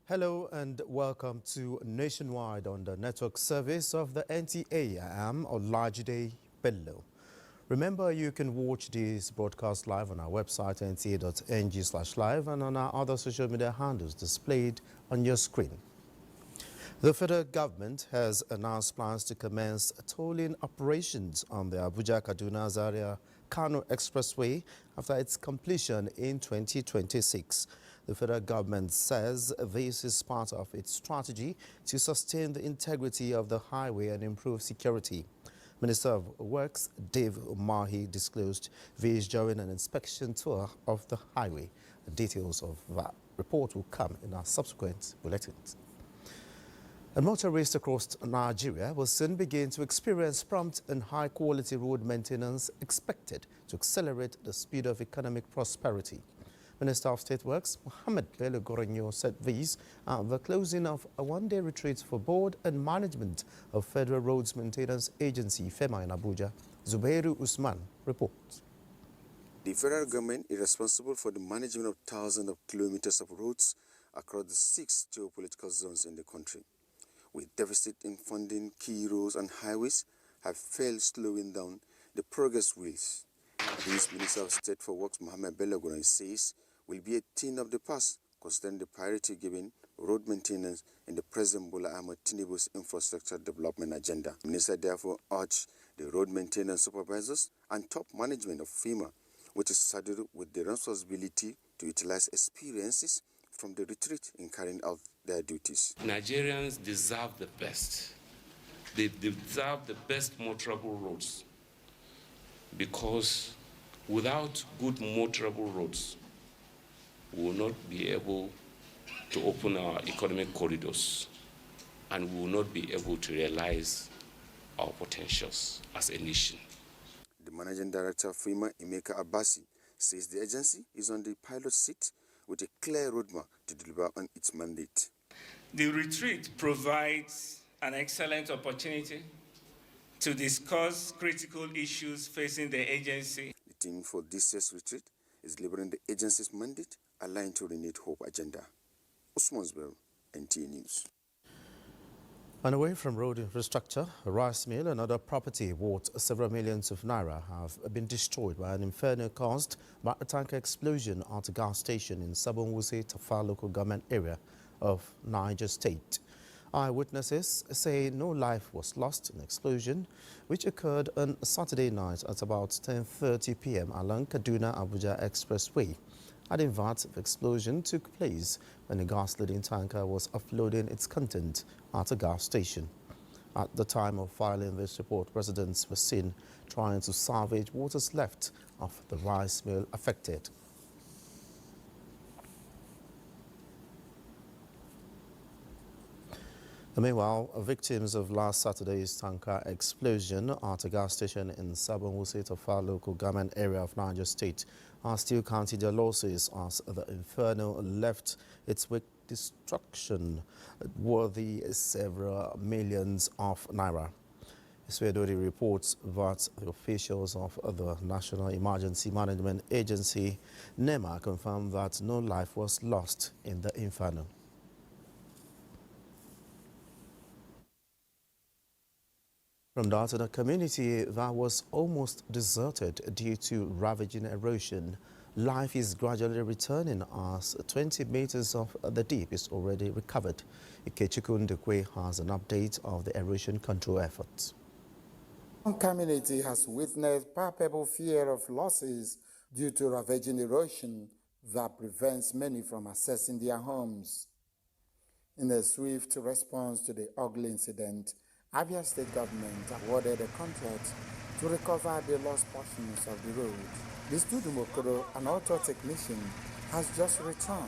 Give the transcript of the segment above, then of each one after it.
Hello and welcome to Nationwide on the network service of the NTA. I am Olajide Bello. Remember, you can watch this broadcast live on our website nta.ng/live and on our other social media handles displayed on your screen. The federal government has announced plans to commence tolling operations on the Abuja-Kaduna-Zaria-Kano Expressway after its completion in 2026. The federal government says this is part of its strategy to sustain the integrity of the highway and improve security. Minister of Works Dave Umahi disclosed this during an inspection tour of the highway. The details of that report will come in our subsequent bulletins. And motorists across Nigeria will soon begin to experience prompt and high-quality road maintenance expected to accelerate the speed of economic prosperity. Minister of State Works Mohammed Bello Goronyo said these at the closing of a one-day retreat for board and management of Federal Roads Maintenance Agency FEMA in Abuja. Zubairu Usman reports. The federal government is responsible for the management of thousands of kilometers of roads across the 6 geopolitical zones in the country. With deficit in funding, key roads and highways have failed, slowing down the progress wheels. This Minister of State for Works Mohammed Bello Goronyo says will be a thing of the past, considering the priority given road maintenance in the President Bola Ahmed Tinubu's infrastructure development agenda. The minister therefore urged the road maintenance supervisors and top management of FEMA, which is saddled with the responsibility to utilize experiences from the retreat in carrying out their duties. Nigerians deserve the best. They deserve the best motorable roads, because without good motorable roads, we will not be able to open our economic corridors, and we will not be able to realize our potentials as a nation. The Managing Director of FEMA, Emeka Abasi, says the agency is on the pilot seat with a clear roadmap to deliver on its mandate. The retreat provides an excellent opportunity to discuss critical issues facing the agency. The theme for this year's retreat is delivering the agency's mandate aligned to renewed hope agenda. Usman Zubairu, NTA News. And away from road infrastructure, a rice mill and other property worth several millions of naira have been destroyed by an inferno caused by a tanker explosion at a gas station in Sabon-Wuse, Tafa local government area of Niger State. Eyewitnesses say no life was lost in the explosion, which occurred on Saturday night at about 10:30 p.m. along Kaduna-Abuja Expressway. Adding that, the explosion took place when a gas-laden tanker was offloading its content at a gas station. At the time of filing this report, residents were seen trying to salvage what is left of the rice mill affected. Meanwhile, victims of last Saturday's tanker explosion at a gas station in Sabon-Wuse, Tafa local government area of Niger State are still counting their losses as the inferno left its wake destruction worthy several millions of naira. Swedori reports that the officials of the National Emergency Management Agency, NEMA, confirmed that no life was lost in the inferno. From that, the community that was almost deserted due to ravaging erosion, life is gradually returning as 20 meters of the deep is already recovered. Ikechukwu Ndekwe has an update of the erosion control efforts. One community has witnessed palpable fear of losses due to ravaging erosion that prevents many from accessing their homes. In a swift response to the ugly incident, Abia State government awarded a contract to recover the lost portions of the road. The Studumokoro, an auto technician, has just returned,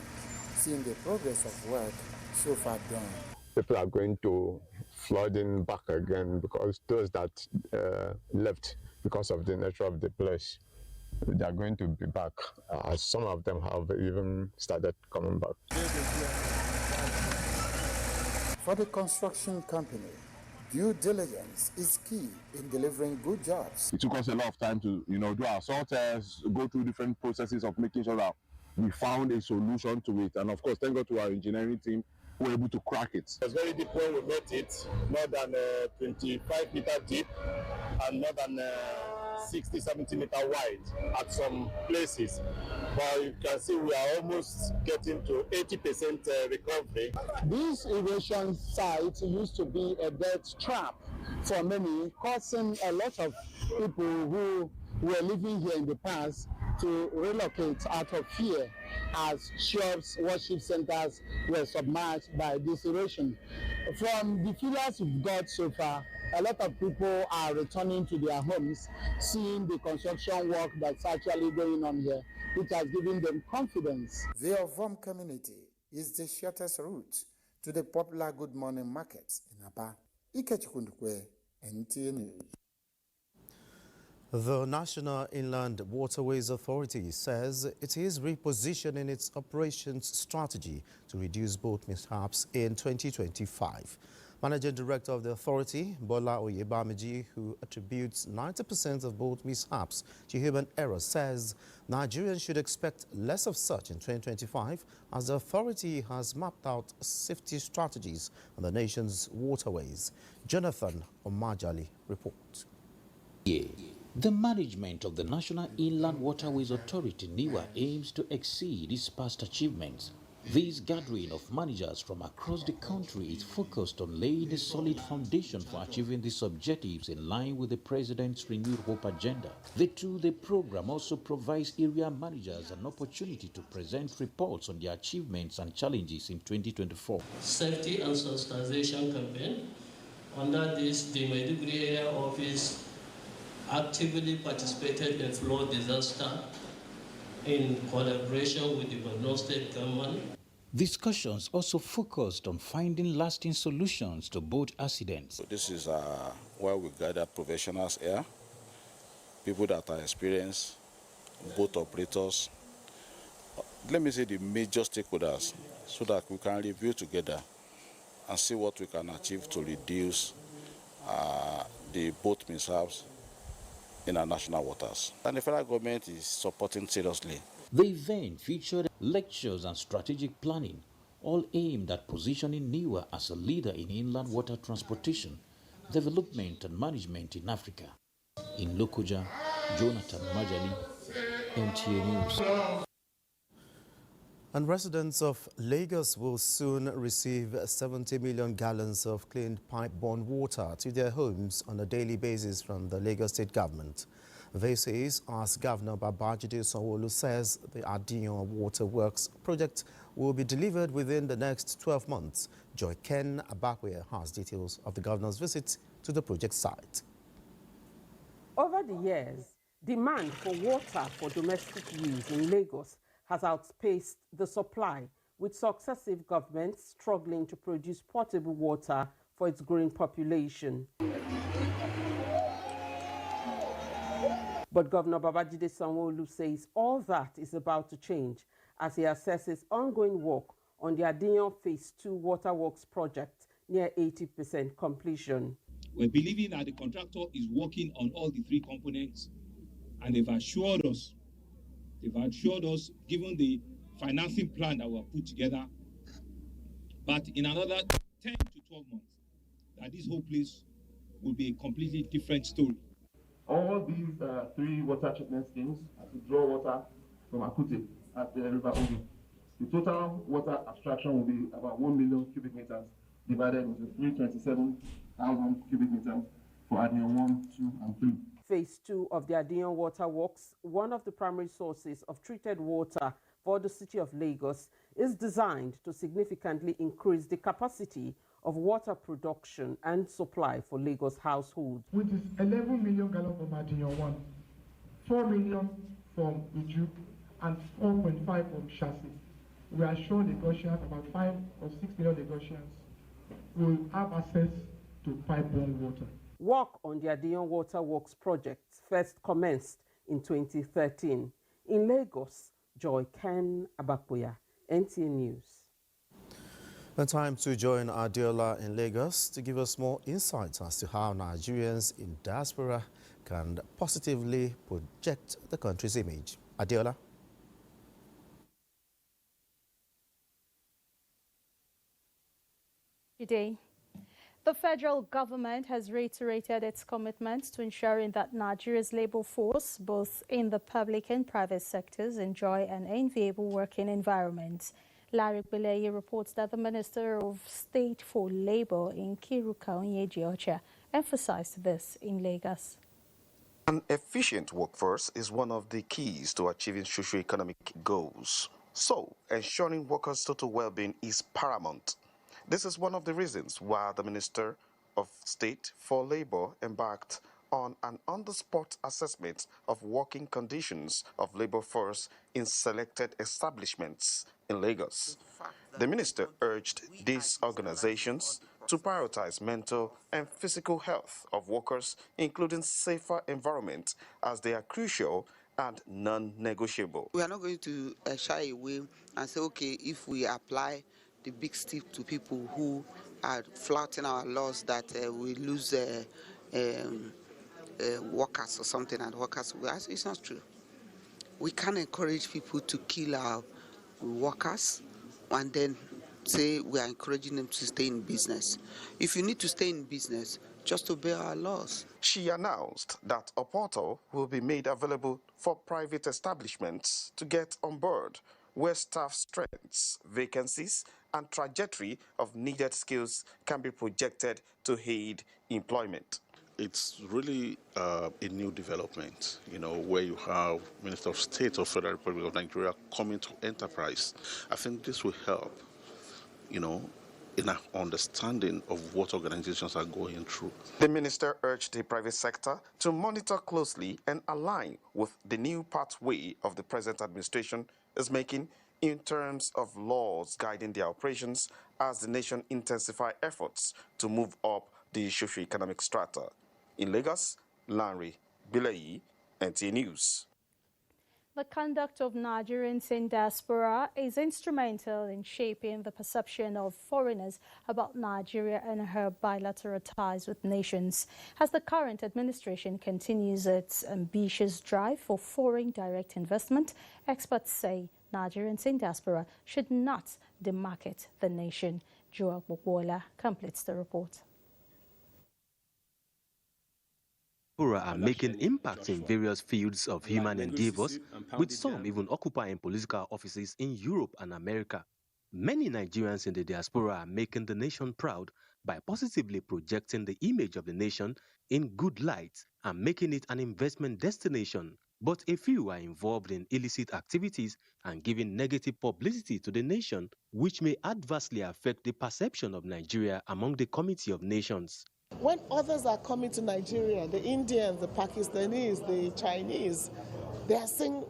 seeing the progress of work so far done. People are going to flooding back again because those that left because of the nature of the place, they are going to be back. Some of them have even started coming back. For the construction company, due diligence is key in delivering good jobs. It took us a lot of time to, do our sort tests, go through different processes of making sure that we found a solution to it. And of course, thank God to our engineering team were able to crack it. It was very deep when we met it, more than 25 meter deep and more than 60, 70 meter wide at some places. But you can see we are almost getting to 80% recovery. This erosion site used to be a death trap for many, causing a lot of people who were living here in the past to relocate out of fear as shops, worship centers were submerged by this erosion. From the feelers we've got so far, a lot of people are returning to their homes, seeing the construction work that's actually going on here, which has given them confidence. The Ovom community is the shortest route to the popular Good Morning markets in Aba. Ikechukundukwe, NTA News. The National Inland Waterways Authority says it is repositioning its operations strategy to reduce boat mishaps in 2025. Managing Director of the authority, Bola Oyebamiji, who attributes 90% of boat mishaps to human error, says Nigerians should expect less of such in 2025 as the authority has mapped out safety strategies on the nation's waterways. Jonathan Omajali reports. The management of the National Inland Waterways Authority, NIWA, aims to exceed its past achievements. This gathering of managers from across the country is focused on laying a solid foundation for achieving these objectives in line with the President's Renewed Hope agenda. The two-day program also provides area managers an opportunity to present reports on their achievements and challenges in 2024. Safety and sensitization campaign. Under this, the Maiduguri Area Office actively participated in flood disaster in collaboration with the Borno State government. Discussions also focused on finding lasting solutions to boat accidents. So this is where we gather professionals here, people that are experienced, boat operators, let me say the major stakeholders, so that we can review together and see what we can achieve to reduce the boat mishaps in our national waters. And the federal government is supporting seriously. The event featured lectures and strategic planning, all aimed at positioning NIWA as a leader in inland water transportation, development and management in Africa. In Lokoja, Jonathan Majali, NTA News. And residents of Lagos will soon receive 70 million gallons of clean pipe-borne water to their homes on a daily basis from the Lagos State government. This is as Governor Babajide Sanwo-Olu says the Adiyan Water Works project will be delivered within the next 12 months. Joy Ken Abakwe has details of the governor's visit to the project site. Over the years, demand for water for domestic use in Lagos has outpaced the supply, with successive governments struggling to produce potable water for its growing population. But Governor Babajide Sanwo-Olu says all that is about to change as he assesses ongoing work on the Adiyan Phase 2 Waterworks project near 80% completion. We're believing that the contractor is working on all the three components, and they've assured us, given the financing plan that we have put together, but in another 10 to 12 months, that this whole place will be a completely different story. All these three water treatment schemes are to draw water from Akute at the River Ogun. The total water abstraction will be about 1 million cubic meters divided into 327,000 cubic meters for Adiyan 1, 2, and 3. Phase 2 of the Adiyan Water Works, one of the primary sources of treated water for the city of Lagos, is designed to significantly increase the capacity of water production and supply for Lagos households. Which is 11 million gallons from Adiyan 1, 4 million from Iju, and 4.5 from Chassis. We are sure Lagosians, about 5 or 6 million Lagosians, will have access to pipe-borne water. Work on the Adiyan Water Works project first commenced in 2013. In Lagos, Joy Ken Abakwe, NTA News. The time to join Adiola in Lagos to give us more insights as to how Nigerians in diaspora can positively project the country's image. Adiola. Today, the federal government has reiterated its commitment to ensuring that Nigeria's labor force, both in the public and private sectors, enjoy an enviable working environment. Larry Beleye reports that the Minister of State for Labor in Kiruka Onyeji emphasized this in Lagos. An efficient workforce is one of the keys to achieving socio-economic goals. So, ensuring workers' total well-being is paramount. This is one of the reasons why the Minister of State for Labor embarked on an on-the-spot assessment of working conditions of labor force in selected establishments in Lagos. The minister urged these organizations to prioritize mental and physical health of workers, including safer environment, as they are crucial and non-negotiable. We are not going to shy away and say, okay, if we apply the big stick to people who are flouting our laws, that we lose workers or something, and workers, it's not true. We can't encourage people to kill our workers and then say we are encouraging them to stay in business. If you need to stay in business, just obey our laws. She announced that a portal will be made available for private establishments to get on board, where staff strengths, vacancies, and trajectory of needed skills can be projected to aid employment. It's really a new development, where you have Minister of State of Federal Republic of Nigeria coming to enterprise. I think this will help, in our understanding of what organizations are going through. The minister urged the private sector to monitor closely and align with the new pathway of the present administration is making in terms of laws guiding their operations as the nation intensify efforts to move up the socio-economic strata. In Lagos, Larry Beleye, NTA News. The conduct of Nigerians in diaspora is instrumental in shaping the perception of foreigners about Nigeria and her bilateral ties with nations. As the current administration continues its ambitious drive for foreign direct investment, experts say Nigerians in diaspora should not demarket the nation. Joel Bokwola completes the report. Are making impacts in various fields of human endeavors, with some even occupying political offices in Europe and America. Many Nigerians in the diaspora are making the nation proud by positively projecting the image of the nation in good light and making it an investment destination. But a few are involved in illicit activities and giving negative publicity to the nation, which may adversely affect the perception of Nigeria among the Committee of Nations. When others are coming to Nigeria, the Indians, the Pakistanis, the Chinese, they are saying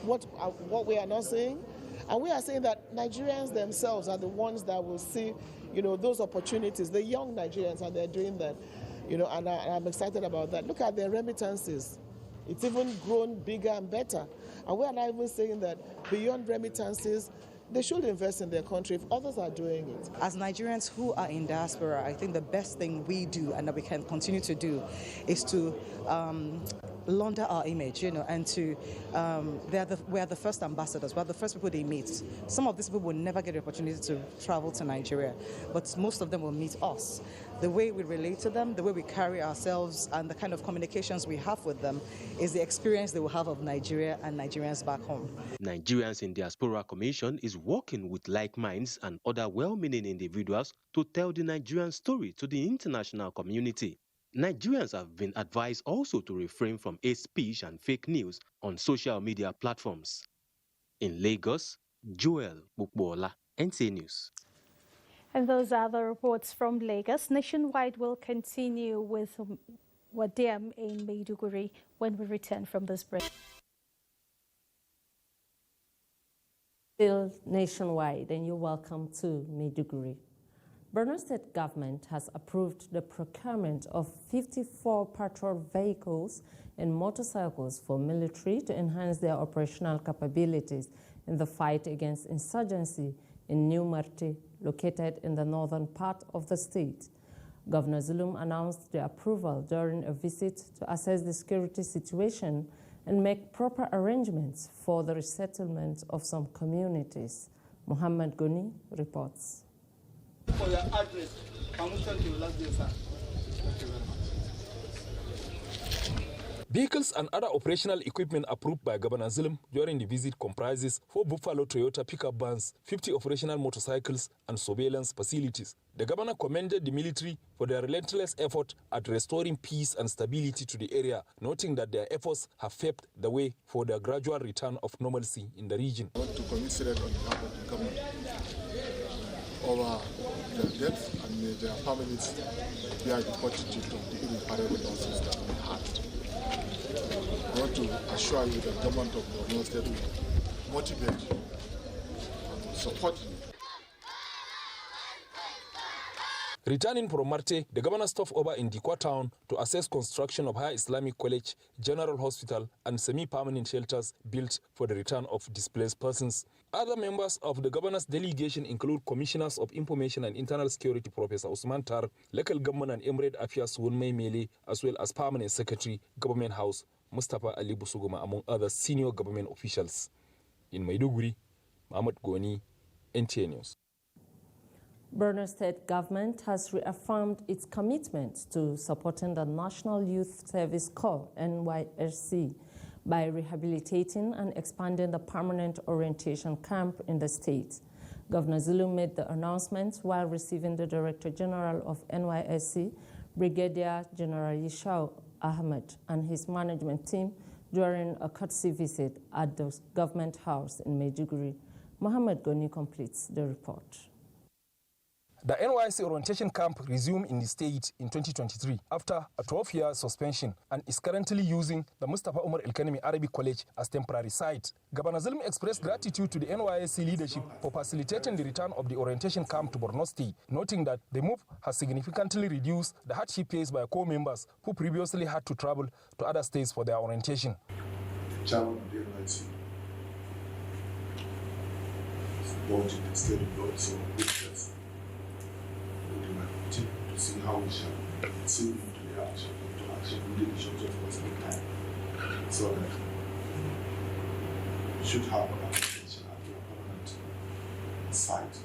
what we are not saying. And we are saying that Nigerians themselves are the ones that will see, those opportunities, the young Nigerians, and they're doing that, and I'm excited about that. Look at their remittances. It's even grown bigger and better. And we are not even saying that beyond remittances, they should invest in their country if others are doing it. As Nigerians who are in diaspora, I think the best thing we do and that we can continue to do is to launder our image, and to we are the first ambassadors. We are the first people they meet. Some of these people will never get the opportunity to travel to Nigeria, but most of them will meet us. The way we relate to them, the way we carry ourselves, and the kind of communications we have with them is the experience they will have of Nigeria and Nigerians back home. Nigerians in Diaspora Commission is working with like minds and other well-meaning individuals to tell the Nigerian story to the international community. Nigerians have been advised also to refrain from hate speech and fake news on social media platforms. In Lagos, Joel Bukbola, NTA News. And those are the reports from Lagos. Nationwide will continue with Wadem in Maiduguri when we return from this break. Still nationwide, and you're welcome to Maiduguri. Borno State government has approved the procurement of 54 patrol vehicles and motorcycles for military to enhance their operational capabilities in the fight against insurgency in New Marti, located in the northern part of the state. Governor Zulum announced the approval during a visit to assess the security situation and make proper arrangements for the resettlement of some communities. Muhammad Goni reports. for your address. Permission to last day, sir. Thank you very much. Vehicles and other operational equipment approved by Governor Zulum during the visit comprises 4 Buffalo Toyota pickup vans, 50 operational motorcycles, and surveillance facilities. The governor commended the military for their relentless effort at restoring peace and stability to the area, noting that their efforts have paved the way for the gradual return of normalcy in the region. I want to commiserate on behalf of the government over their deaths and may their families bear the fortitude of the irreparable losses that we had. I want to assure you that the government of Borno State will motivate you and support you. Returning from Marte, the governor stopped over in Dikwa town to assess construction of High Islamic College, General Hospital, and semi-permanent shelters built for the return of displaced persons. Other members of the governor's delegation include Commissioners of Information and Internal Security Professor Usman Tar, Local Government and Emirate Affairs Wunmei Mele, as well as Permanent Secretary, Government House, Mustafa Ali Busuguma, among other senior government officials. In Maiduguri, Mahmoud Goni, NTA News. Borno State government has reaffirmed its commitment to supporting the National Youth Service Corps, NYSC, by rehabilitating and expanding the permanent orientation camp in the state. Governor Zulum made the announcement while receiving the Director General of NYSC, Brigadier General Yishau Ahmed, and his management team during a courtesy visit at the government house in Maiduguri. Mohammed Goni completes the report. The NYSC orientation camp resumed in the state in 2023 after a 12-year suspension and is currently using the Mustafa Umar El-Kanemi Arabic College as temporary site. Governor Zulum expressed gratitude to the NYSC leadership for facilitating the return of the orientation camp to Borno State, noting that the move has significantly reduced the hardship faced by corps members who previously had to travel to other states for their orientation. The chairman of the NYSC brought in the state of God, so to see how we shall see into the action, within the short of what's the time, so that we should have a permanent site.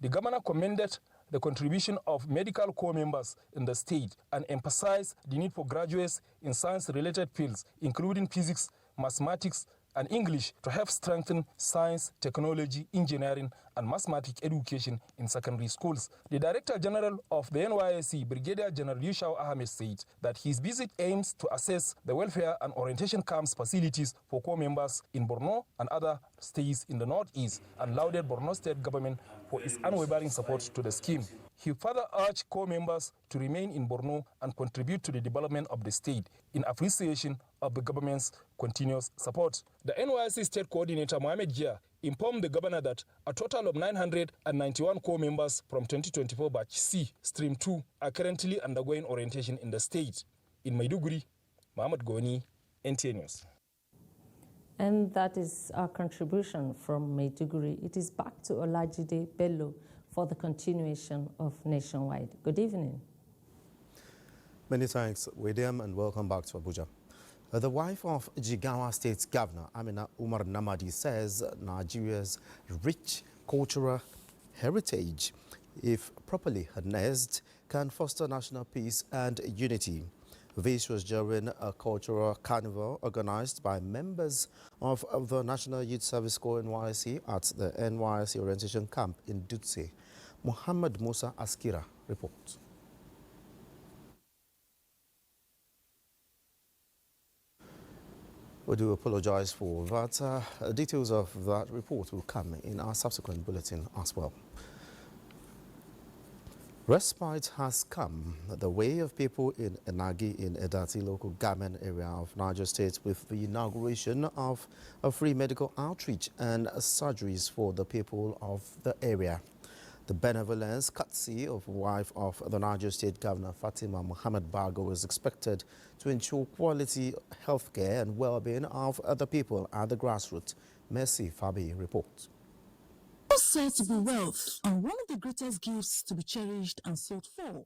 The governor commended the contribution of medical corps members in the state and emphasized the need for graduates in science-related fields, including physics, mathematics, and English, to help strengthen science, technology, engineering, and mathematics education in secondary schools. The Director General of the NYSC, Brigadier General Yishau Ahmed, said that his visit aims to assess the welfare and orientation camps facilities for corps members in Borno and other states in the northeast, and lauded Borno State government for its unwavering support to the scheme. He further urged corps members to remain in Borno and contribute to the development of the state in appreciation of the government's continuous support. The NYSC State Coordinator Mohamed Jia informed the governor that a total of 991 corps members from 2024 Batch C, Stream 2, are currently undergoing orientation in the state. In Maiduguri, Mohamed Goni, NTA News. And that is our contribution from Maiduguri. It is back to Olajide Bello for the continuation of Nationwide. Good evening. Many thanks, William, and welcome back to Abuja. The wife of Jigawa State Governor Amina Umar Namadi says Nigeria's rich cultural heritage, if properly harnessed, can foster national peace and unity. This was during a cultural carnival organized by members of the National Youth Service Corps NYSC at the NYSC Orientation Camp in Dutse. Muhammad Musa Askira reports. We do apologize for that. Details of that report will come in our subsequent bulletin as well. Respite has come the way of people in Enagi in Edati local government area of Niger State with the inauguration of a free medical outreach and surgeries for the people of the area. The benevolence courtesy of wife of the Niger State Governor Fatima Muhammad Bago is expected to ensure quality health care and well-being of other people at the grassroots. Mercy Fabi reports. Said to be wealth and one of the greatest gifts to be cherished and sought for.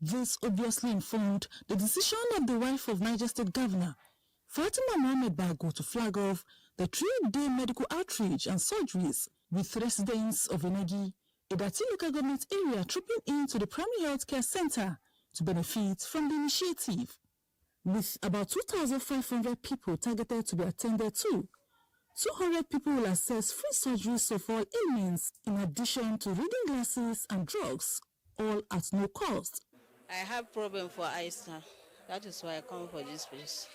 This obviously informed the decision of the wife of Niger State Governor Fatima Mohamed Bago to flag off the 3-day medical outreach and surgeries with residents of Enagi Idati local government area trooping into the primary health care center to benefit from the initiative. With about 2,500 people targeted to be attended to, 200 people will access free surgeries of all ailments in addition to reading glasses and drugs, all at no cost. I have problem for eyes now. That is why I come for this place.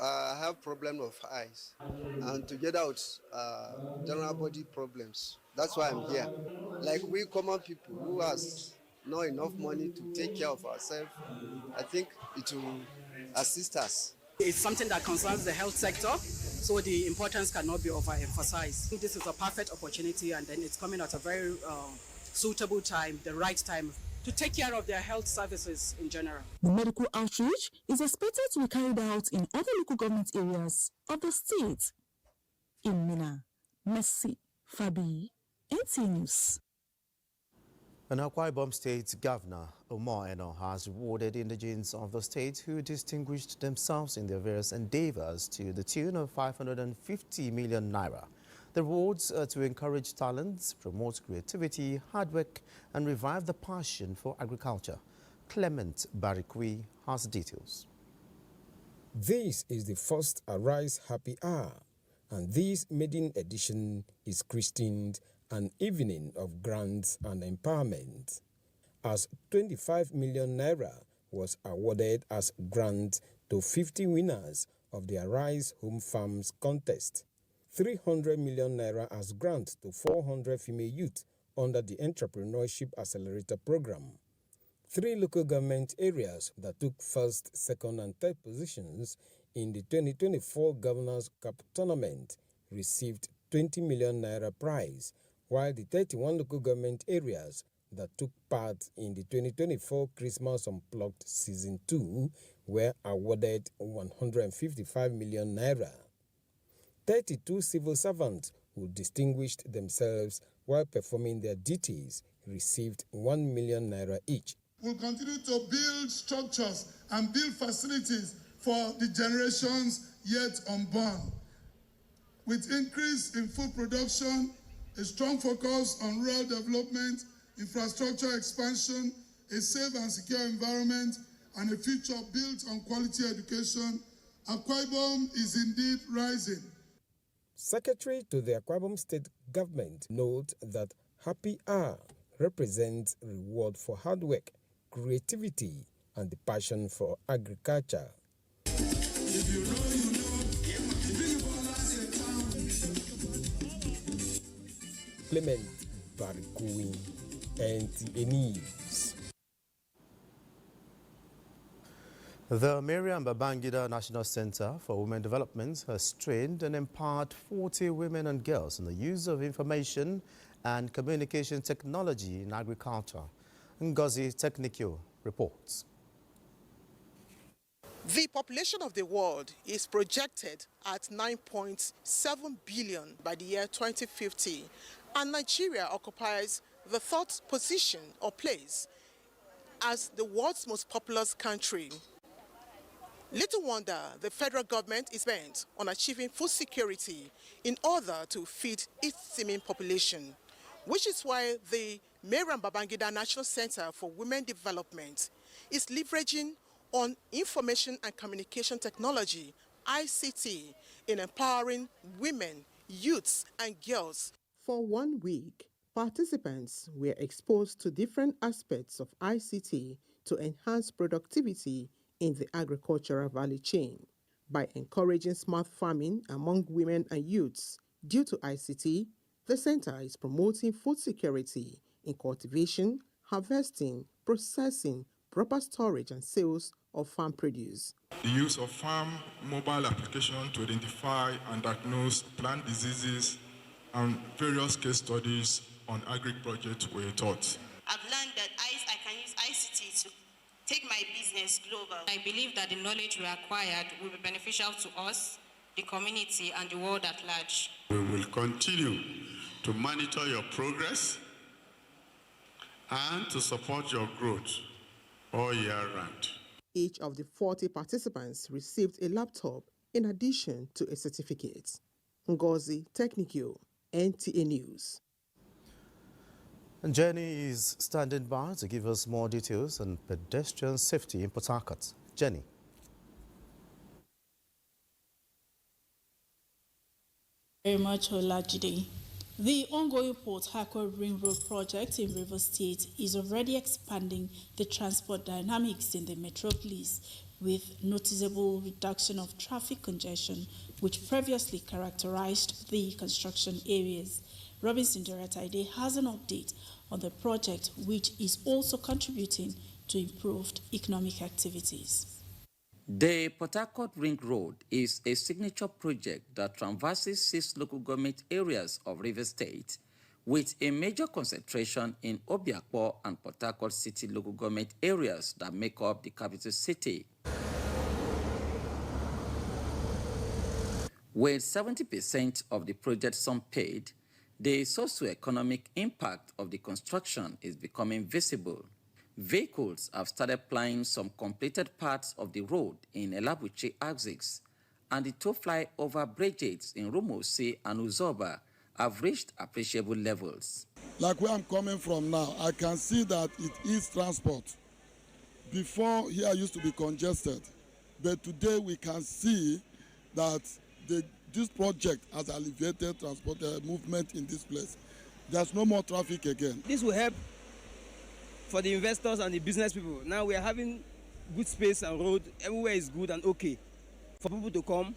I have problem of eyes, and together with general body problems. That's why I'm here. Like we common people who has not enough money to take care of ourselves, I think it will assist us. It's something that concerns the health sector, so the importance cannot be overemphasized. I think this is a perfect opportunity, and then it's coming at a very suitable time, the right time, to take care of their health services in general. The medical outreach is expected to be carried out in other local government areas of the state. In Mina, Messi, Fabi, NTA News. An Akwa Ibom State Governor, Omar Eno, has rewarded indigents of the state who distinguished themselves in their various endeavors to the tune of 550 million naira. The rewards are to encourage talents, promote creativity, hard work, and revive the passion for agriculture. Clement Barikwi has details. This is the first Arise Happy Hour, and this maiden edition is christened An Evening of Grants and Empowerment, as 25 million naira was awarded as grant to 50 winners of the Arise Home Farms contest. 300 million naira as grant to 400 female youth under the Entrepreneurship Accelerator Program. 3 local government areas that took first, second and third positions in the 2024 Governors' Cup tournament received 20 million naira prize, while the 31 local government areas that took part in the 2024 Christmas Unplugged Season 2 were awarded 155 million naira. 32 civil servants who distinguished themselves while performing their duties received 1 million naira each. We'll continue to build structures and build facilities for the generations yet unborn. With increase in food production, a strong focus on rural development, infrastructure expansion, a safe and secure environment, and a future built on quality education, Akwa Ibom is indeed rising. Secretary to the Akwa Ibom State Government notes that Happy Hour represents reward for hard work, creativity, and the passion for agriculture. Clement Barikui, NTA News. The Miriam Babangida National Center for Women Development has trained and empowered 40 women and girls in the use of information and communication technology in agriculture. Ngozi Technical reports. The population of the world is projected at 9.7 billion by the year 2050, and Nigeria occupies the 3rd position or place as the world's most populous country. Little wonder the federal government is bent on achieving food security in order to feed its teeming population, which is why the Miriam Babangida National Center for Women Development is leveraging on information and communication technology, ICT, in empowering women, youths, and girls. For 1 week, participants were exposed to different aspects of ICT to enhance productivity in the agricultural value chain. By encouraging smart farming among women and youths due to ICT, the center is promoting food security in cultivation, harvesting, processing, proper storage and sales of farm produce. The use of farm mobile application to identify and diagnose plant diseases and various case studies on agri projects were taught. I've learned that I can use ICT to take my business global. I believe that the knowledge we acquired will be beneficial to us, the community, and the world at large. We will continue to monitor your progress and to support your growth all year round. Each of the 40 participants received a laptop in addition to a certificate. Ngozi Technical, NTA News. And Jenny is standing by to give us more details on pedestrian safety in Port Harcourt. Jenny. Very much, Olajide. The ongoing Port Harcourt Ring Road project in Rivers State is already expanding the transport dynamics in the metropolis with noticeable reduction of traffic congestion, which previously characterized the construction areas. Robinson Derataide has an update on the project, which is also contributing to improved economic activities. The Port Harcourt Ring Road is a signature project that traverses 6 local government areas of Rivers State, with a major concentration in Obiakpo and Port Harcourt City local government areas that make up the capital city. With 70% of the project sum paid, the socio-economic impact of the construction is becoming visible. Vehicles have started plying some completed parts of the road in Elabuchi axis, and the 2 flyover bridges in Rumosi and Uzoba have reached appreciable levels. Like where I'm coming from now, I can see that it is transport. Before, here used to be congested, but today we can see that this project has alleviated transport movement in this place. There's no more traffic again. This will help for the investors and the business people. Now we are having good space and road. Everywhere is good and okay for people to come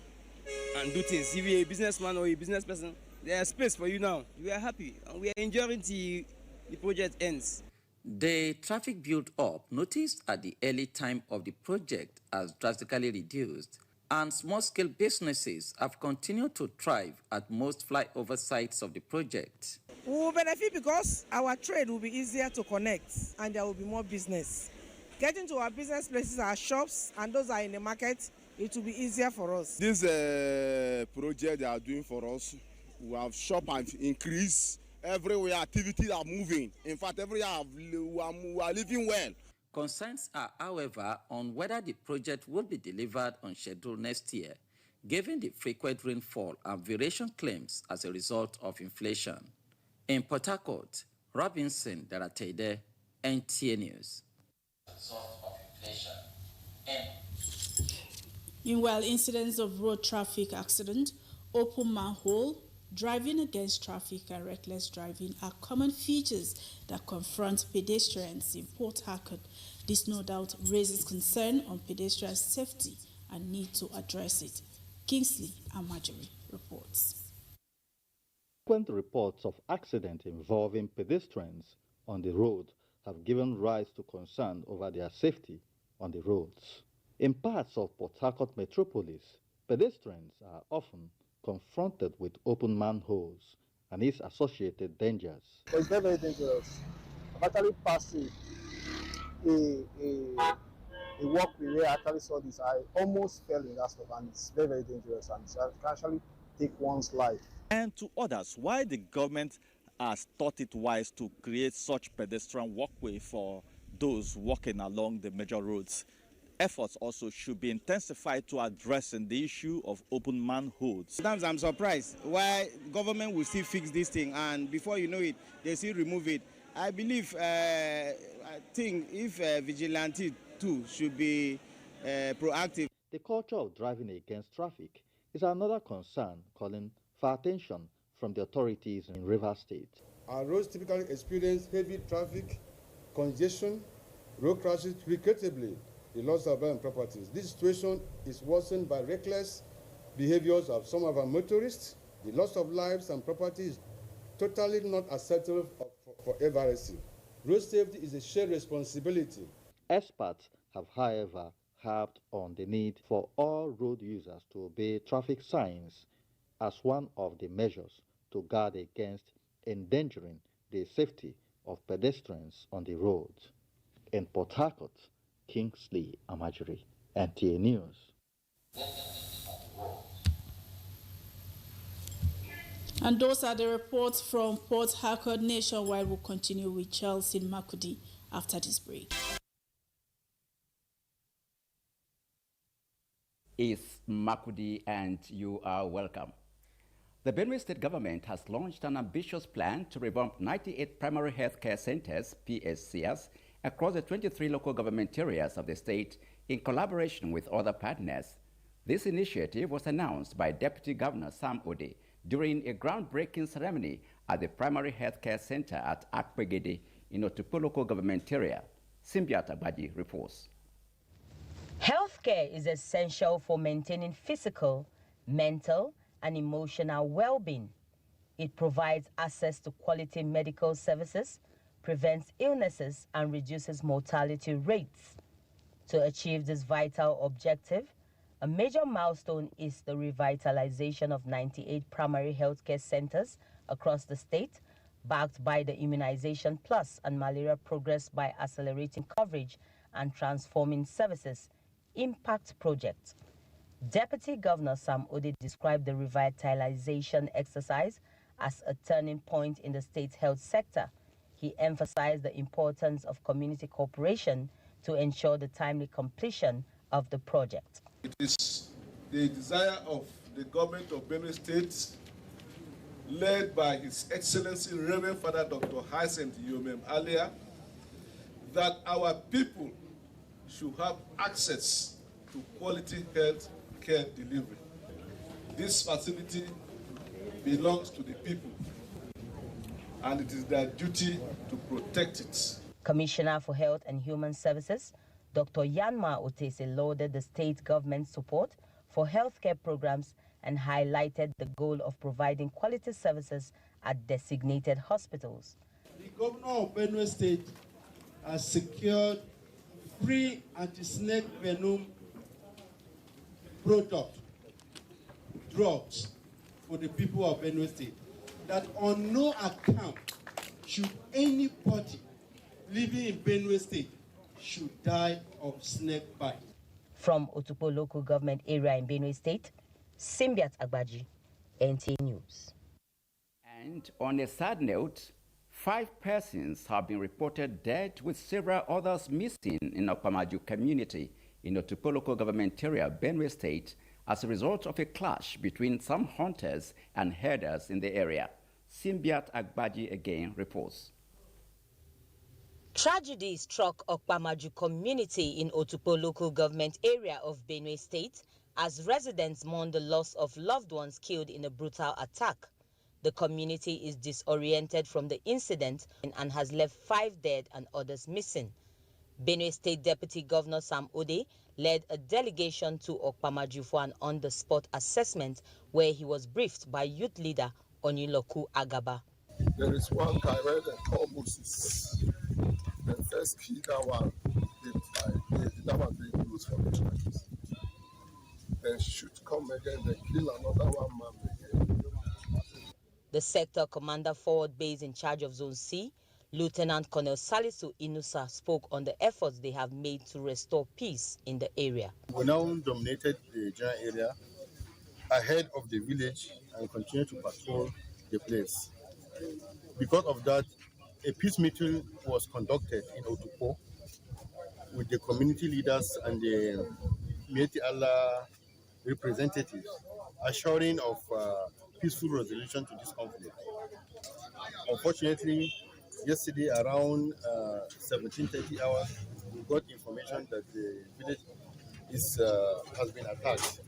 and do things. If you're a businessman or a business person, there's space for you now. We are happy and we are enjoying till the project ends. The traffic built up noticed at the early time of the project has drastically reduced, and small-scale businesses have continued to thrive at most flyover sites of the project. We will benefit because our trade will be easier to connect and there will be more business. Getting to our business places, our shops, and those are in the market, it will be easier for us. This project they are doing for us, we have shop have increased. Everywhere activities are moving. In fact, everywhere we are living well. Concerns are, however, on whether the project will be delivered on schedule next year, given the frequent rainfall and variation claims as a result of inflation. In Port Harcourt, Robinson Derataide, NTA News. Meanwhile, incidents of road traffic accident, open manhole, driving against traffic and reckless driving are common features that confront pedestrians in Port Harcourt. This no doubt raises concern on pedestrian safety and need to address it. Kingsley Amajiri reports. Frequent reports of accidents involving pedestrians on the road have given rise to concern over their safety on the roads. In parts of Port Harcourt metropolis, pedestrians are often confronted with open manholes and its associated dangers. It's very, very dangerous. I've actually passed a walkway where I actually saw this. I almost fell in that stuff, and it's very, very dangerous, and it can actually take one's life. And to others, why the government has thought it wise to create such pedestrian walkway for those walking along the major roads. Efforts also should be intensified to addressing the issue of open manholes. Sometimes I'm surprised why government will still fix this thing, and before you know it, they still remove it. I believe, I think if vigilante too should be proactive. The culture of driving against traffic is another concern calling for attention from the authorities in Rivers State. Our roads typically experience heavy traffic, congestion, road crashes, regrettably, the loss of urban properties. This situation is worsened by reckless behaviors of some of our motorists. The loss of lives and property is totally not acceptable for FRSC. Road safety is a shared responsibility. Experts have, however, harped on the need for all road users to obey traffic signs as one of the measures to guard against endangering the safety of pedestrians on the road. In Port Harcourt, Kingsley Amajiri, NTA News. And those are the reports from Port Harcourt. Nationwide will continue with Chelsea Makudi after this break. Is Makudi, and you are welcome. The Benue State government has launched an ambitious plan to revamp 98 primary healthcare centers, PSCs, across the 23 local government areas of the state in collaboration with other partners. This initiative was announced by Deputy Governor Sam Ode during a groundbreaking ceremony at the primary healthcare center at Akpegede in Otupo local government area. Simbiat Abadi reports. Healthcare is essential for maintaining physical, mental, and emotional well-being. It provides access to quality medical services, prevents illnesses, and reduces mortality rates. To achieve this vital objective, a major milestone is the revitalization of 98 primary healthcare centers across the state, backed by the Immunization Plus and Malaria Progress by Accelerating Coverage and Transforming Services Impact Project. Deputy Governor Sam Ode described the revitalization exercise as a turning point in the state's health sector. He emphasized the importance of community cooperation to ensure the timely completion of the project. It is the desire of the government of Benue State, led by His Excellency Reverend Father Dr. Hyacinth Yomem Alia, that our people should have access to quality health care delivery. This facility belongs to the people, and it is their duty to protect it. Commissioner for Health and Human Services, Dr. Yanma Otese, lauded the state government's support for healthcare programs and highlighted the goal of providing quality services at designated hospitals. The governor of Benue State has secured free anti-snake venom drugs for the people of Benue State, that on no account should anybody living in Benue State should die of snake bite. From Otupo local government area in Benue State, Simbiat Agbaji, NTA News. And on a sad note, 5 persons have been reported dead with several others missing in Okpamaju community in Otupo local government area, Benue State, as a result of a clash between some hunters and herders in the area. Simbiat Agbaji again reports. Tragedy struck Okpamaju community in Otupo local government area of Benue State as residents mourn the loss of loved ones killed in a brutal attack. The community is disoriented from the incident and has left 5 dead and others missing. Benue State Deputy Governor Sam Ode led a delegation to Okpamaju for an on-the-spot assessment where he was briefed by youth leader Oniloku Agaba. There is one guy where they call Moses. The first killed that one, that was being used for the tribes. Then shoot come again, they kill another one man again. The sector commander forward base in charge of Zone C, Lieutenant Colonel Salisu Inusa, spoke on the efforts they have made to restore peace in the area. We now dominated the general area ahead of the village and continue to patrol the place. Because of that, a peace meeting was conducted in Otupo with the community leaders and the Mieti Allah representatives, assuring of peaceful resolution to this conflict. Unfortunately, yesterday around 17:30 hours, we got information that the village has been attacked.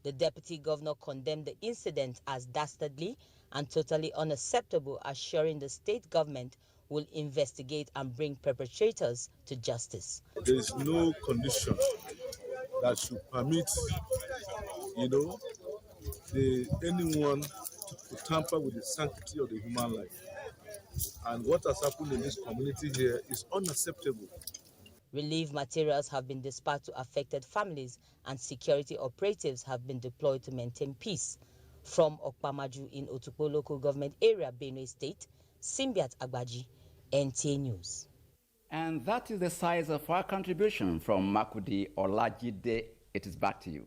The deputy governor condemned the incident as dastardly and totally unacceptable, assuring the state government will investigate and bring perpetrators to justice. There is no condition that should permit, anyone to tamper with the sanctity of the human life. And what has happened in this community here is unacceptable. Relief materials have been dispatched to affected families and security operatives have been deployed to maintain peace. From Okpamaju in Otupo local government area, Benue State, Simbiat Agbaji, NTA News. And that is the size of our contribution from Makudi Olajide. It is back to you.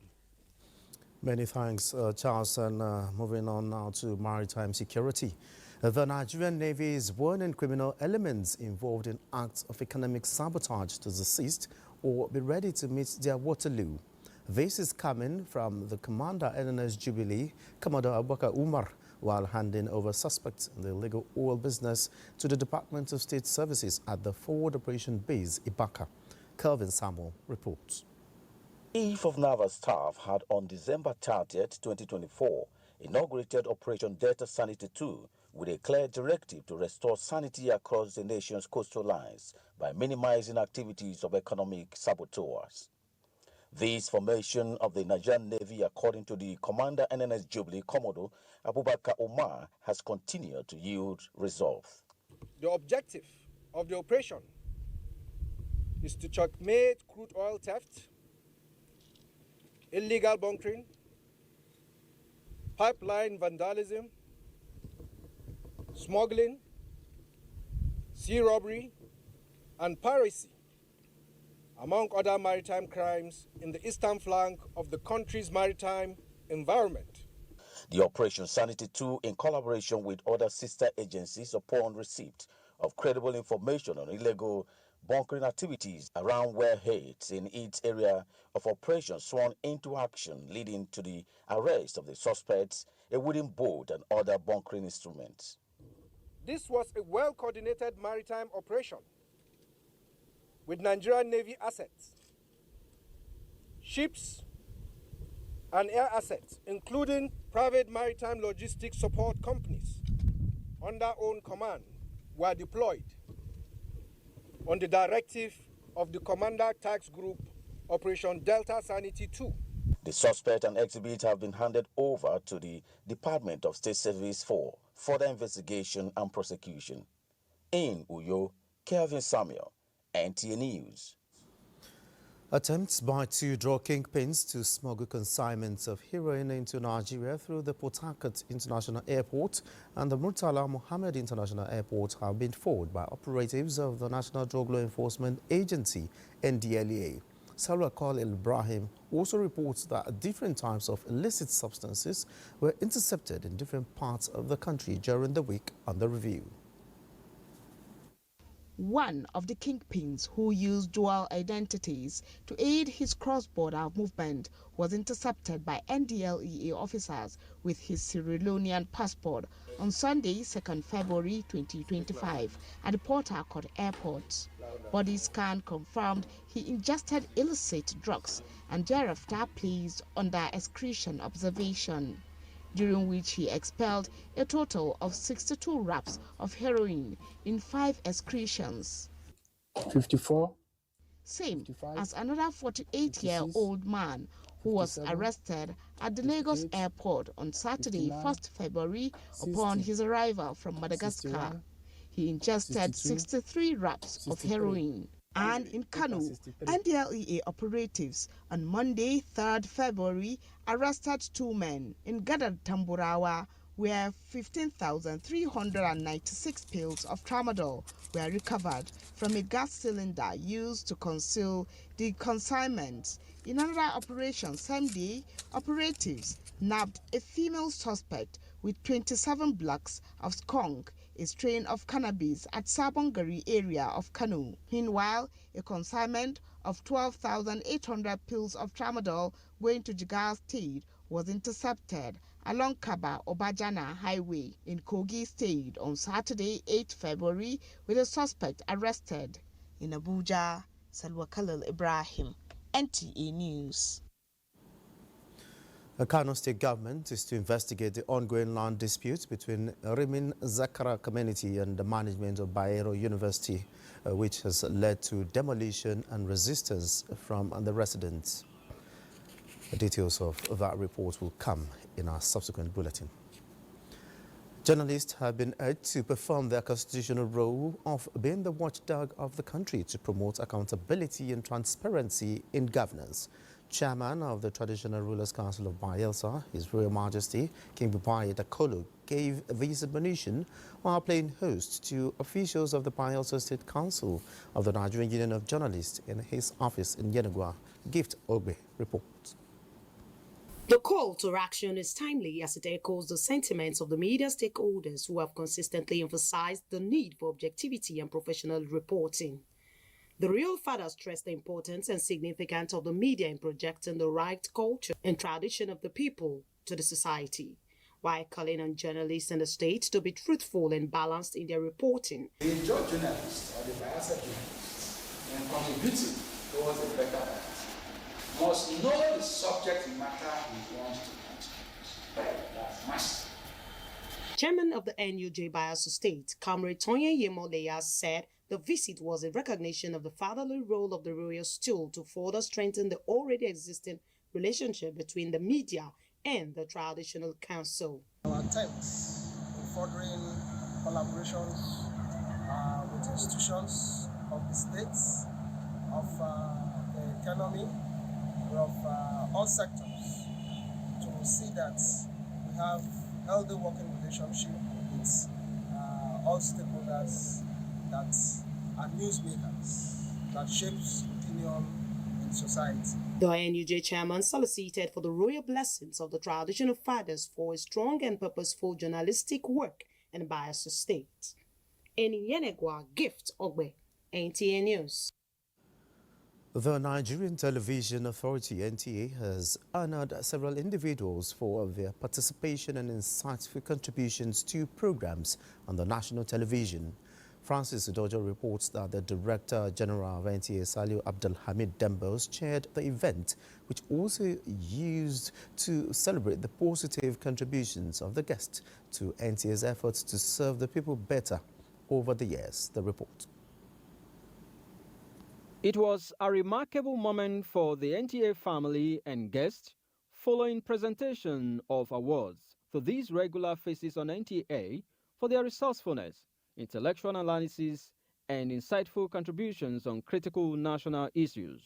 Many thanks, Charles. And moving on now to maritime security. The Nigerian Navy is warning criminal elements involved in acts of economic sabotage to desist or be ready to meet their Waterloo. This is coming from the commander NNS Jubilee, Commodore Abubakar Umar, while handing over suspects in the illegal oil business to the Department of State Services at the Forward Operation Base, Ibaka. Kelvin Samuel reports. Chief of Naval Staff had on December 30th, 2024, inaugurated Operation Delta Sanity 2 with a clear directive to restore sanity across the nation's coastal lines by minimizing activities of economic saboteurs. This formation of the Nigerian Navy, according to the Commander NNS Jubilee Commodore Abubakar Omar, has continued to yield results. The objective of the operation is to checkmate crude oil theft, illegal bunkering, pipeline vandalism, smuggling, sea robbery, and piracy, among other maritime crimes in the eastern flank of the country's maritime environment. The Operation Sanity 2, in collaboration with other sister agencies upon receipt of credible information on illegal bunkering activities around wellheads in its area of operation, sworn into action, leading to the arrest of the suspects, a wooden boat, and other bunkering instruments. This was a well-coordinated maritime operation with Nigerian Navy assets, ships, and air assets, including private maritime logistics support companies under own command, were deployed on the directive of the Commander Task Group Operation Delta Sanity 2. The suspect and exhibit have been handed over to the Department of State Service for further investigation and prosecution. In Uyo, Kelvin Samuel, NTA News. Attempts by two drug kingpins to smuggle consignments of heroin into Nigeria through the Port Harcourt International Airport and the Murtala Mohammed International Airport have been foiled by operatives of the National Drug Law Enforcement Agency, NDLEA. Salwa Khalil Ibrahim also reports that different types of illicit substances were intercepted in different parts of the country during the week under review. One of the kingpins who used dual identities to aid his cross-border movement was intercepted by NDLEA officers with his Sierra Leonean passport on Sunday, 2nd February 2025 at the Port Harcourt Airport. Body scan confirmed he ingested illicit drugs and thereafter placed under excretion observation, during which he expelled a total of 62 wraps of heroin in 5 excretions. 54. Same as another 48-year-old man who was arrested at the Lagos airport on Saturday, 1st February, upon his arrival from Madagascar. He ingested 63 wraps of heroin. And in Kano, NDLEA operatives on Monday, 3rd February, arrested 2 men in Gadar Tamburawa, where 15,396 pills of tramadol were recovered from a gas cylinder used to conceal the consignment. In another operation, same day, operatives nabbed a female suspect with 27 blocks of skunk, a strain of cannabis, at Sabongari area of Kano. Meanwhile, a consignment of 12,800 pills of tramadol going to Jigawa State was intercepted along Kaba-Obajana Highway in Kogi State on Saturday, 8 February, with a suspect arrested. In Abuja, Salwa Khalil Ibrahim, NTA News. The Kano State government is to investigate the ongoing land dispute between Rimin Zakara community and the management of Bayero University, which has led to demolition and resistance from the residents. The details of that report will come in our subsequent bulletin. Journalists have been urged to perform their constitutional role of being the watchdog of the country to promote accountability and transparency in governance. Chairman of the Traditional Rulers Council of Bayelsa, His Royal Majesty King Bubai Dakolo, gave this admonition while playing host to officials of the Bayelsa State Council of the Nigerian Union of Journalists in his office in Yenagua. Gift Ogbe reports. The call to action is timely as it echoes the sentiments of the media stakeholders who have consistently emphasized the need for objectivity and professional reporting. The Real Father stressed the importance and significance of the media in projecting the right culture and tradition of the people to the society. while calling on journalists in the state to be truthful and balanced in their reporting. The injured journalists or the biased journalists in contributing towards a better life must know the subject matter we want to contribute. That's must. Chairman of the NUJ Bayelsa State, Comrade Tonye Yemoleya, said the visit was a recognition of the fatherly role of the royal stool to further strengthen the already existing relationship between the media and the traditional council. Our attempts in furthering collaborations with institutions of the states, of the economy, of all sectors, to see that we have healthy working relationship with all stakeholders that are newsmakers, that shapes opinion in society. The NUJ chairman solicited for the royal blessings of the traditional fathers for a strong and purposeful journalistic work in Bayelsa State. In Yenegwa, Gift Ogbe, NTA News. The Nigerian Television Authority, NTA, has honored several individuals for their participation and insightful contributions to programs on the national television. Francis Udojo reports that the Director General of NTA, Saliu Abdulhamid Dembos, chaired the event, which also used to celebrate the positive contributions of the guests to NTA's efforts to serve the people better over the years. The report. It was a remarkable moment for the NTA family and guests following presentation of awards to these regular faces on NTA for their resourcefulness, intellectual analysis, and insightful contributions on critical national issues.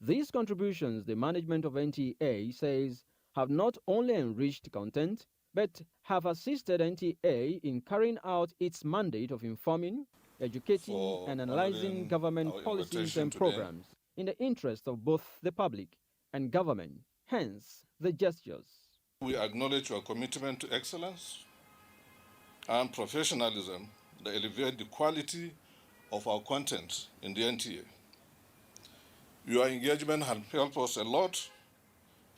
These contributions, the management of NTA says, have not only enriched content, but have assisted NTA in carrying out its mandate of informing, educating, and analyzing government policies and programs in the interest of both the public and government, hence the gestures. We acknowledge your commitment to excellence and professionalism that elevate the quality of our content in the NTA. Your engagement has helped us a lot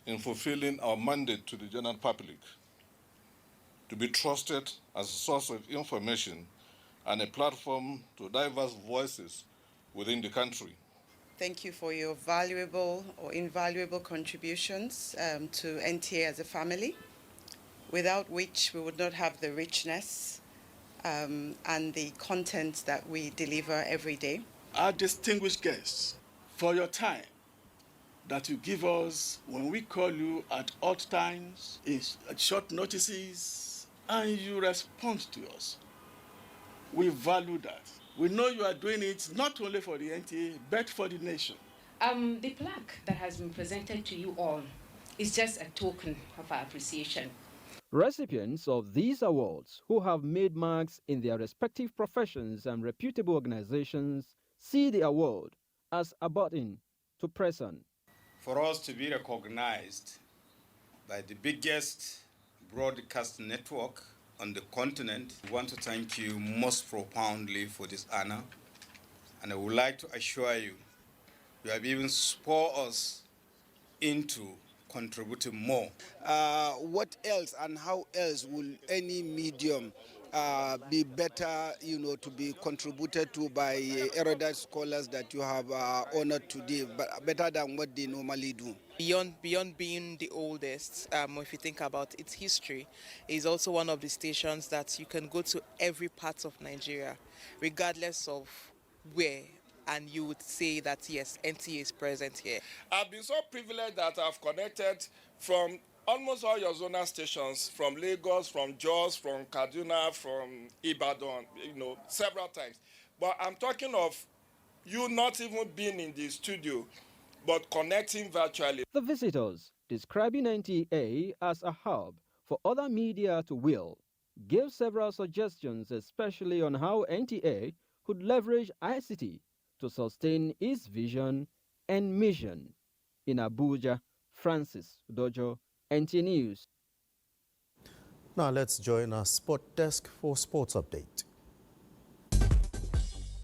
in fulfilling our mandate to the general public to be trusted as a source of information and a platform to diverse voices within the country. Thank you for your valuable or invaluable contributions to NTA as a family, without which we would not have the richness and the content that we deliver every day. Our distinguished guests, for your time that you give us when we call you at odd times, at short notices, and you respond to us. We value that. We know you are doing it not only for the NTA, but for the nation. The plaque that has been presented to you all is just a token of our appreciation. Recipients of these awards who have made marks in their respective professions and reputable organizations see the award as a button to press on. For us to be recognized by the biggest broadcast network on the continent, we want to thank you most profoundly for this honor. And I would like to assure you, you have even spurred us into contributing more. What else and how else will any medium be better, to be contributed to by erudite scholars that you have honored today, but better than what they normally do? Beyond being the oldest, if you think about its history, is also one of the stations that you can go to every part of Nigeria, regardless of where, and you would say that yes, NTA is present here. I've been so privileged that I've connected from almost all your zonal stations, from Lagos, from Jos, from Kaduna, from Ibadan, several times. But I'm talking of you not even being in the studio, but connecting virtually. The visitors, describing NTA as a hub for other media to will, gave several suggestions, especially on how NTA could leverage ICT to sustain its vision and mission. In Abuja, Francis Udojo, NTA News. Now let's join our sport desk for sports update.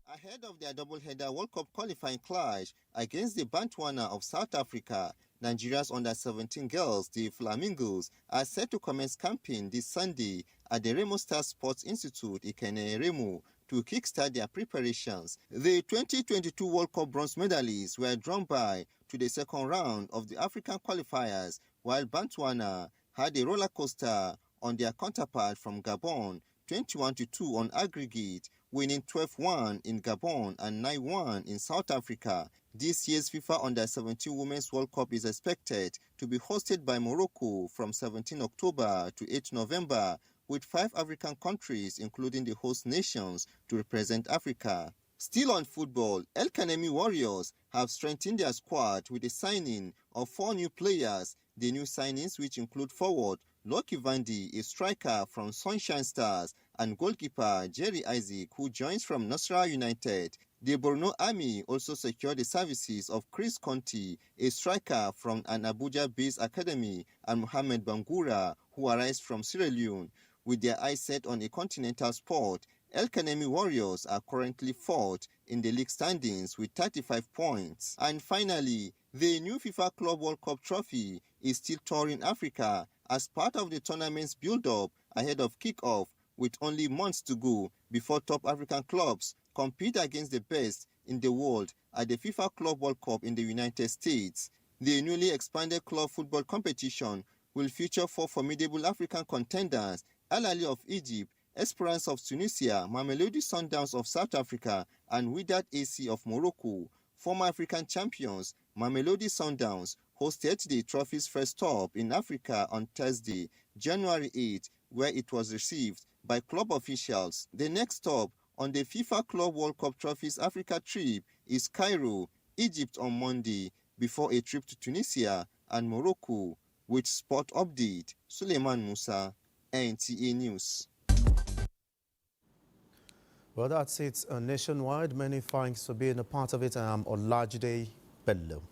Ahead of their double-header World Cup qualifying clash against the Botswana of South Africa, Nigeria's under-17 girls, the Flamingos, are set to commence camping this Sunday at the Remo Star Sports Institute, Ikene Remo, to kickstart their preparations. The 2022 World Cup bronze medalists were drawn by to the second round of the African qualifiers, while Botswana had a roller coaster on their counterpart from Gabon, 21-2 on aggregate, winning 12-1 in Gabon and 9-1 in South Africa. This year's FIFA Under-17 Women's World Cup is expected to be hosted by Morocco from 17 October to 8 November, with 5 African countries, including the host nations, to represent Africa. Still on football, El Kanemi Warriors have strengthened their squad with the signing of 4 new players. The new signings, which include forward Lucky Vandi, a striker from Sunshine Stars, and goalkeeper Jerry Isaac, who joins from Nasra United. The Borno Army also secured the services of Chris Conti, a striker from an Abuja-based academy, and Mohamed Bangura, who arrives from Sierra Leone. With their eyes set on a continental sport, El Kanemi Warriors are currently 4th in the league standings with 35 points. And finally, the new FIFA Club World Cup trophy is still touring Africa as part of the tournament's build-up ahead of kick-off, with only months to go before top African clubs compete against the best in the world at the FIFA Club World Cup in the United States. The newly expanded club football competition will feature 4 formidable African contenders: Al Ahly of Egypt, Esperance of Tunisia, Mamelodi Sundowns of South Africa, and Wydad AC of Morocco. Former African champions Mamelodi Sundowns hosted the trophy's first stop in Africa on Thursday, January 8, where it was received by club officials. The next stop on the FIFA Club World Cup Trophies Africa trip is Cairo, Egypt on Monday, before a trip to Tunisia and Morocco. With Sport Update, Suleiman Musa, NTA News. Well, that's it nationwide. Many thanks for being a part of it. I'm Olajide Bello.